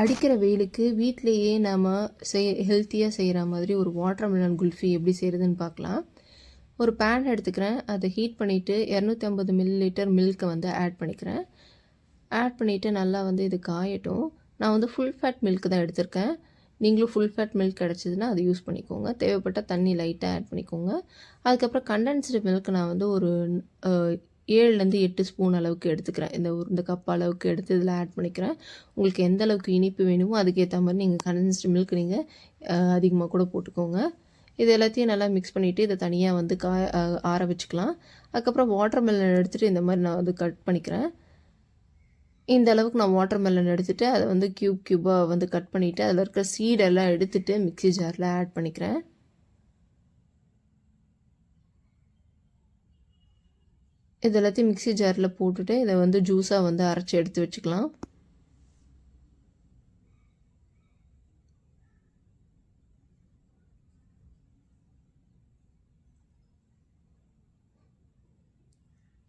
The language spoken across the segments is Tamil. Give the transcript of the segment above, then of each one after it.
அடிக்கிற வெயிலுக்கு வீட்டிலேயே நம்ம ஹெல்த்தியாக செய்கிற மாதிரி ஒரு வாட்டர்மெலன் குல்ஃபி எப்படி செய்கிறதுன்னு பார்க்கலாம். ஒரு பேன் எடுத்துக்கிறேன். அதை ஹீட் பண்ணிவிட்டு 250 மில்லிலிட்டர் மில்க்கை வந்து ஆட் பண்ணிக்கிறேன். ஆட் பண்ணிவிட்டு நல்லா வந்து இது காயட்டும். நான் வந்து ஃபுல் ஃபேட் மில்க் தான் எடுத்திருக்கேன். நீங்களும் ஃபுல் ஃபேட் மில்க் கிடச்சிதுன்னா அதை யூஸ் பண்ணிக்கோங்க. தேவைப்பட்ட தண்ணி லைட்டாக ஆட் பண்ணிக்கோங்க. அதுக்கப்புறம் கண்டென்ஸ்டு மில்க் நான் வந்து ஒரு 7லேருந்து 8 ஸ்பூன் அளவுக்கு எடுத்துக்கிறேன். இந்த கப் அளவுக்கு எடுத்து இதில் ஆட் பண்ணிக்கிறேன். உங்களுக்கு எந்த அளவுக்கு இனிப்பு வேணுமோ அதுக்கேற்ற மாதிரி நீங்கள் கண்டென்ஸ்டு மில்க் நீங்கள் அதிகமாக கூட போட்டுக்கோங்க. இது எல்லாத்தையும் நல்லா மிக்ஸ் பண்ணிவிட்டு இதை தனியாக வந்து ஆற வச்சுக்கலாம். அதுக்கப்புறம் வாட்டர்மெலன் எடுத்துகிட்டு இந்த மாதிரி நான் வந்து கட் பண்ணிக்கிறேன். இந்த அளவுக்கு நான் வாட்டர்மெலன் எடுத்துகிட்டு அதை வந்து க்யூபாக வந்து கட் பண்ணிவிட்டு அதில் இருக்கிற சீடெல்லாம் எடுத்துகிட்டு மிக்ஸி ஜாரில் ஆட் பண்ணிக்கிறேன். இது எல்லாத்தையும் மிக்ஸி ஜாரில் போட்டுட்டு இதை வந்து ஜூஸாக வந்து அரைச்சி எடுத்து வச்சுக்கலாம்.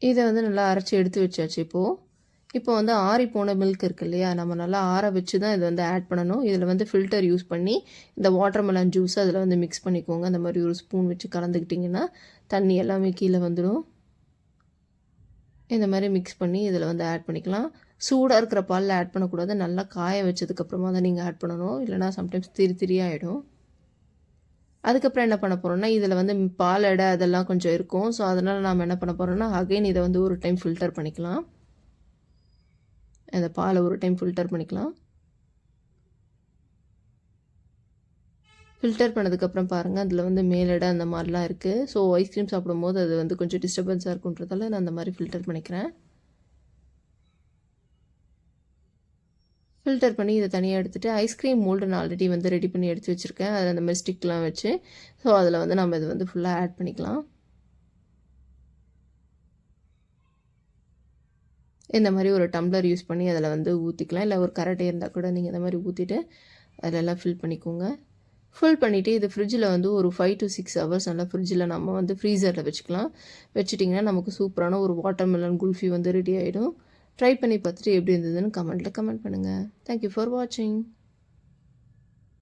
இதை வந்து நல்லா அரைச்சி எடுத்து வச்சாச்சு. இப்போ வந்து ஆறி போன மில்க் இருக்குது இல்லையா, நம்ம நல்லா ஆற வச்சு தான் இதை வந்து ஆட் பண்ணணும். இதில் வந்து ஃபில்டர் யூஸ் பண்ணி இந்த வாட்டர்மெலன் ஜூஸ் அதில் வந்து மிக்ஸ் பண்ணிக்கோங்க. அந்த மாதிரி ஒரு ஸ்பூன் வச்சு கலந்துக்கிட்டிங்கன்னா தண்ணி எல்லாமே கீழே வந்துடும். இந்த மாதிரி மிக்ஸ் பண்ணி இதில் வந்து ஆட் பண்ணிக்கலாம். சூடாக இருக்கிற பாலில் ஆட் பண்ணக்கூடாது. நல்லா காய வச்சதுக்கப்புறமா தான் நீங்கள் ஆட் பண்ணணும். இல்லைனா சம்டைம்ஸ் திரியாகிடும். அதுக்கப்புறம் என்ன பண்ண போகிறோம்னா, இதில் வந்து பால் எடை அதெல்லாம் கொஞ்சம் இருக்கும். ஸோ அதனால் நாம் என்ன பண்ண போகிறோம்னா, அகைன் இதை வந்து ஒரு டைம் ஃபில்டர் பண்ணிக்கலாம். இந்த பாலை ஒரு டைம் ஃபில்டர் பண்ணிக்கலாம். ஃபில்டர் பண்ணதுக்கப்புறம் பாருங்கள், அதில் வந்து மேலடை அந்த மாதிரிலாம் இருக்குது. ஸோ ஐஸ்கிரீம் சாப்பிடும்போது அது வந்து கொஞ்சம் டிஸ்டர்பன்ஸாக இருக்குன்றதால நான் அந்த மாதிரி ஃபில்டர் பண்ணிக்கிறேன். ஃபில்டர் பண்ணி இதை தனியாக எடுத்துகிட்டு ஐஸ்கிரீம் மோல்டு நான் ஆல்ரெடி வந்து ரெடி பண்ணி எடுத்து வச்சுருக்கேன். அதில் அந்த மாதிரி ஸ்டிக்லாம் வச்சு ஸோ அதில் வந்து நம்ம இது வந்து ஃபுல்லாக ஆட் பண்ணிக்கலாம். இந்த மாதிரி ஒரு டம்ளர் யூஸ் பண்ணி அதில் வந்து ஊற்றிக்கலாம். இல்லை ஒரு கரட்டை இருந்தால் கூட நீங்கள் இந்த மாதிரி ஊற்றிட்டு அதிலெல்லாம் ஃபில் பண்ணிக்கோங்க. ஃபுல் பண்ணிவிட்டு இது ஃப்ரிட்ஜில் வந்து ஒரு 5 to 6 ஹவர்ஸ் நல்லா ஃப்ரிட்ஜில் நம்ம வந்து ஃப்ரீசரில் வச்சுக்கலாம். வச்சுட்டிங்கன்னா நமக்கு சூப்பரான ஒரு வாட்டர்மெலன் குல்ஃபி வந்து ரெடி ஆகிடும். ட்ரை பண்ணி பார்த்துட்டு எப்படி இருந்ததுன்னு கமெண்ட் பண்ணுங்கள். தேங்க்யூ ஃபார் வாட்சிங்.